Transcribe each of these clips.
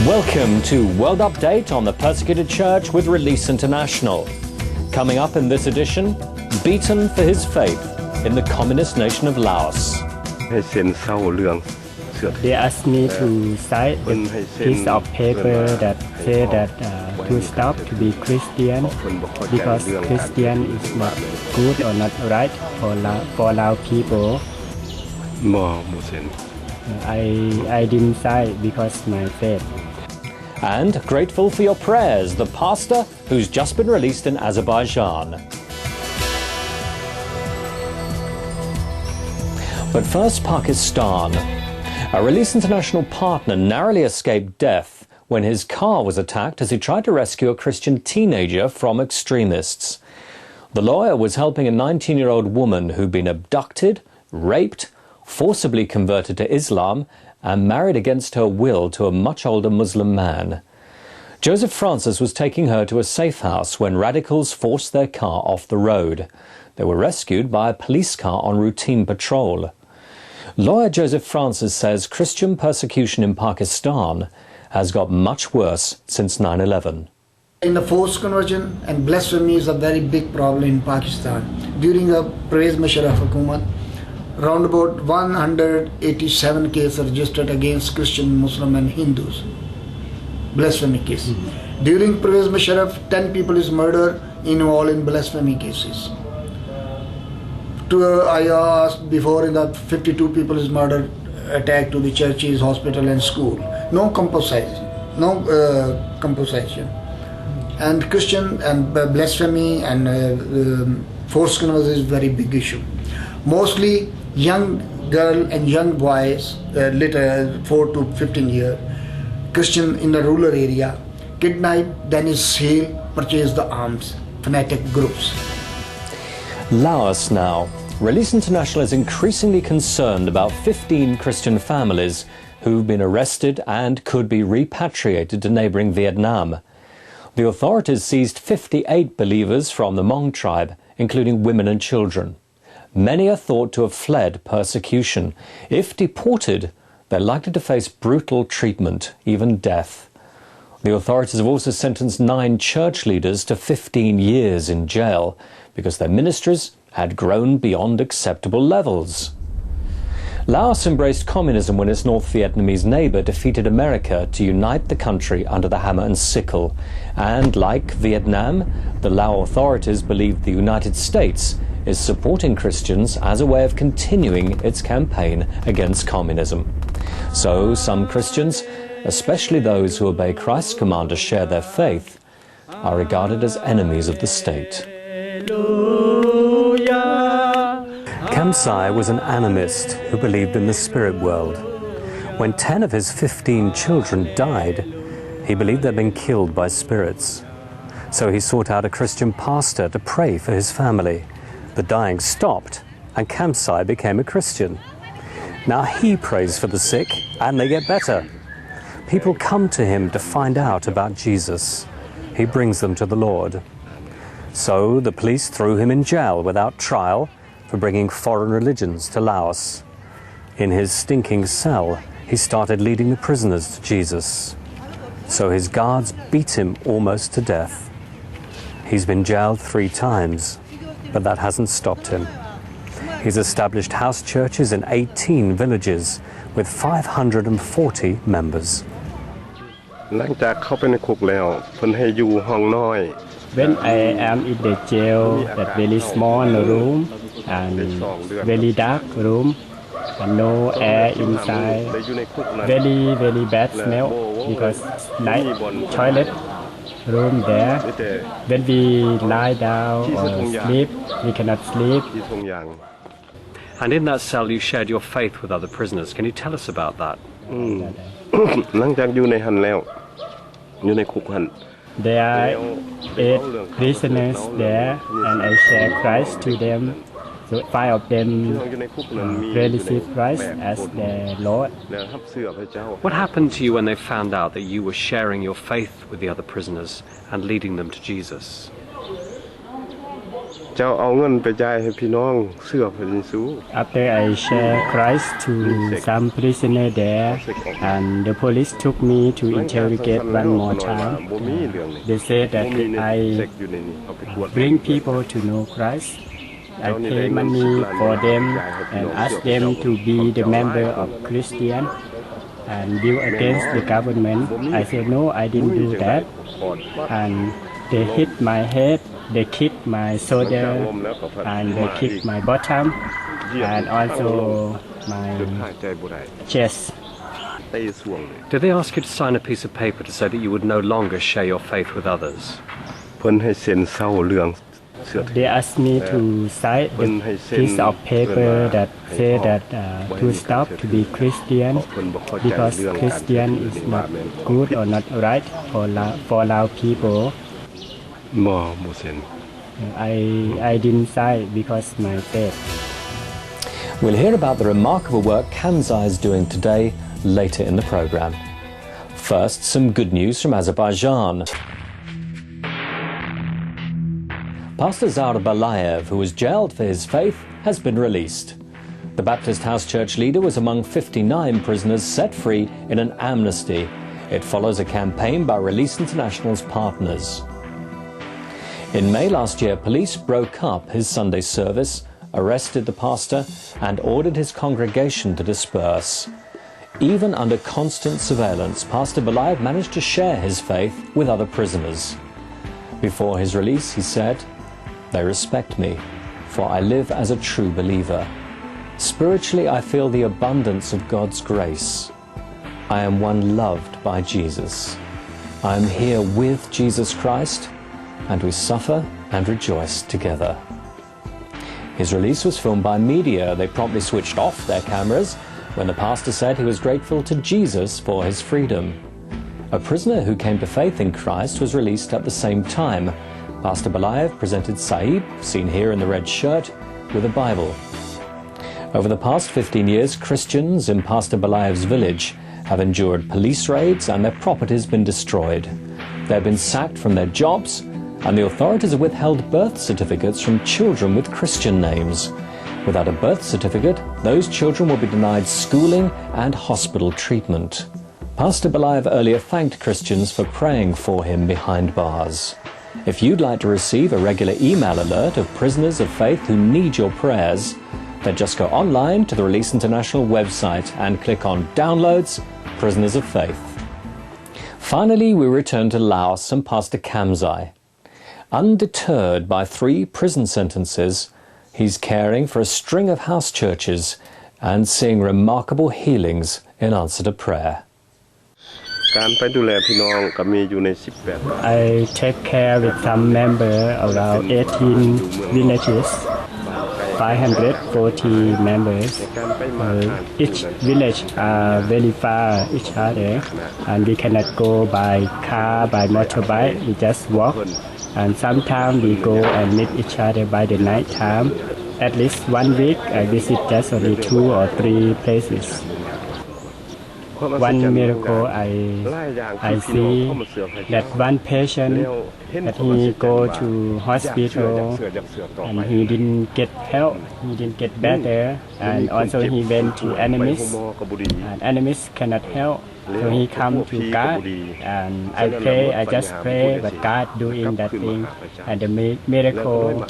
Welcome to World Update on the Persecuted Church with Release International. Coming up in this edition, beaten for his faith in the communist nation of Laos. They asked me to sign a piece of paper that say that to stop to be Christian because Christian is not good or not right for Lao people. I didn't sign because my faith. And grateful for your prayers, the pastor who's just been released in Azerbaijan. But first, Pakistan. A Release International partner narrowly escaped death when his car was attacked as he tried to rescue a Christian teenager from extremists. The lawyer was helping a 19-year-old woman who'd been abducted, raped, forcibly converted to Islam, and married against her will to a much older Muslim man. Joseph Francis was taking her to a safe house when radicals forced their car off the road. They were rescued by a police car on routine patrol. Lawyer Joseph Francis says Christian persecution in Pakistan has got much worse since 9/11. In the forced conversion and blasphemy is a very big problem in Pakistan. During the Pervez Musharraf Hukumat, around about 187 cases are registered against Christian, Muslim and Hindus. Blasphemy cases. During Pervez Musharraf, 10 people is murdered involved in blasphemy cases. I asked before in the 52 people is murdered, attack to the churches, hospital and school. No compensation. And Christian and blasphemy and forced conversion is very big issue. Mostly young girl and young boys, 4 to 15 years, Christian in the rural area, kidnapped, then is sale, purchase the arms, fanatic groups. Laos now. Release International is increasingly concerned about 15 Christian families who've been arrested and could be repatriated to neighbouring Vietnam. The authorities seized 58 believers from the Hmong tribe, including women and children. Many are thought to have fled persecution. If deported, they're likely to face brutal treatment, even death. The authorities have also sentenced 9 church leaders to 15 years in jail because their ministries had grown beyond acceptable levels. Laos embraced communism when its North Vietnamese neighbour defeated America to unite the country under the hammer and sickle. And like Vietnam, the Lao authorities believe the United States is supporting Christians as a way of continuing its campaign against communism. So some Christians, especially those who obey Christ's command to share their faith, are regarded as enemies of the state. Khamxay was an animist who believed in the spirit world. When 10 of his 15 children died, he believed they'd been killed by spirits. So he sought out a Christian pastor to pray for his family. The dying stopped, and Khamxay became a Christian. Now he prays for the sick, and they get better. People come to him to find out about Jesus. He brings them to the Lord. So the police threw him in jail without trial for bringing foreign religions to Laos. In his stinking cell, he started leading the prisoners to Jesus. So his guards beat him almost to death. He's been jailed 3 times, but that hasn't stopped him. He's established house churches in 18 villages with 540 members. When I am in the jail, that very small room and very dark room, and no air inside, very, very bad smell because like toilet room there. When we lie down or sleep, we cannot sleep. And in that cell you shared your faith with other prisoners. Can you tell us about that? There are 8 prisoners there, and I share Christ to them. So 5 of them really receive Christ as their Lord. What happened to you when they found out that you were sharing your faith with the other prisoners and leading them to Jesus? After I share Christ to some prisoner there, and the police took me to interrogate one more time. They said that I bring people to know Christ. I pay money for them and ask them to be the member of Christian and deal against the government. I said no, I didn't do that. And they hit my head, they kicked my shoulder, and they kicked my bottom, and also my chest. Did they ask you to sign a piece of paper to say that you would no longer share your faith with others? They asked me to sign a piece of paper that say that to stop to be Christian because Christian is not good or not right for Lao people. I didn't sign because my faith. We'll hear about the remarkable work Khamxay is doing today later in the program. First, some good news from Azerbaijan. Pastor Zaur Balayev, who was jailed for his faith, has been released. The Baptist House Church leader was among 59 prisoners set free in an amnesty. It follows a campaign by Release International's partners. In May last year, police broke up his Sunday service, arrested the pastor, and ordered his congregation to disperse. Even under constant surveillance, Pastor Balayev managed to share his faith with other prisoners. Before his release, he said, "They respect me, for I live as a true believer. Spiritually, I feel the abundance of God's grace. I am one loved by Jesus. I am here with Jesus Christ, and we suffer and rejoice together." His release was filmed by media. They promptly switched off their cameras when the pastor said he was grateful to Jesus for his freedom. A prisoner who came to faith in Christ was released at the same time. Pastor Balayev presented Saeed, seen here in the red shirt, with a Bible. Over the past 15 years, Christians in Pastor Balayev's village have endured police raids and their properties been destroyed. They have been sacked from their jobs, and the authorities have withheld birth certificates from children with Christian names. Without a birth certificate, those children will be denied schooling and hospital treatment. Pastor Balayev earlier thanked Christians for praying for him behind bars. If you'd like to receive a regular email alert of prisoners of faith who need your prayers, then just go online to the Release International website and click on Downloads, Prisoners of Faith. Finally, we return to Laos and Pastor Khamxay. Undeterred by 3 prison sentences, he's caring for a string of house churches and seeing remarkable healings in answer to prayer. I take care with some member around 18 villages, 540 members. Each village are very far each other, and we cannot go by car, by motorbike. We just walk, and sometimes we go and meet each other by the night time. At least 1 week, I visit just only 2 or 3 places. One miracle I see that one patient that he go to hospital and he didn't get help, he didn't get better, and also he went to enemies and enemies cannot help, so he come to God and I just pray, but God doing that thing and the miracle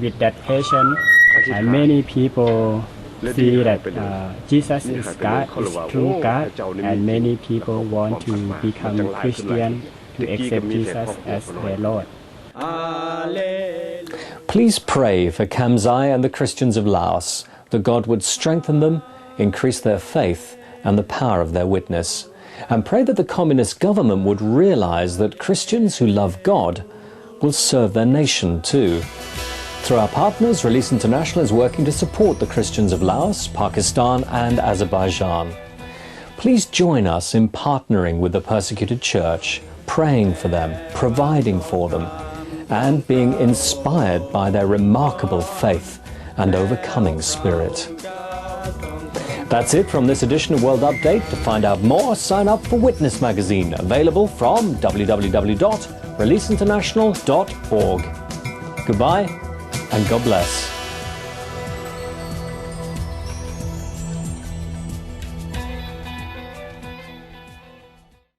with that patient, and many people see that Jesus is God, is true God, and many people want to become Christian, to accept Jesus as their Lord. Please pray for Khamxay and the Christians of Laos, that God would strengthen them, increase their faith and the power of their witness, and pray that the communist government would realize that Christians who love God will serve their nation too. Through our partners, Release International is working to support the Christians of Laos, Pakistan and Azerbaijan. Please join us in partnering with the persecuted church, praying for them, providing for them, and being inspired by their remarkable faith and overcoming spirit. That's it from this edition of World Update. To find out more, sign up for Witness magazine, available from www.releaseinternational.org. Goodbye and God bless.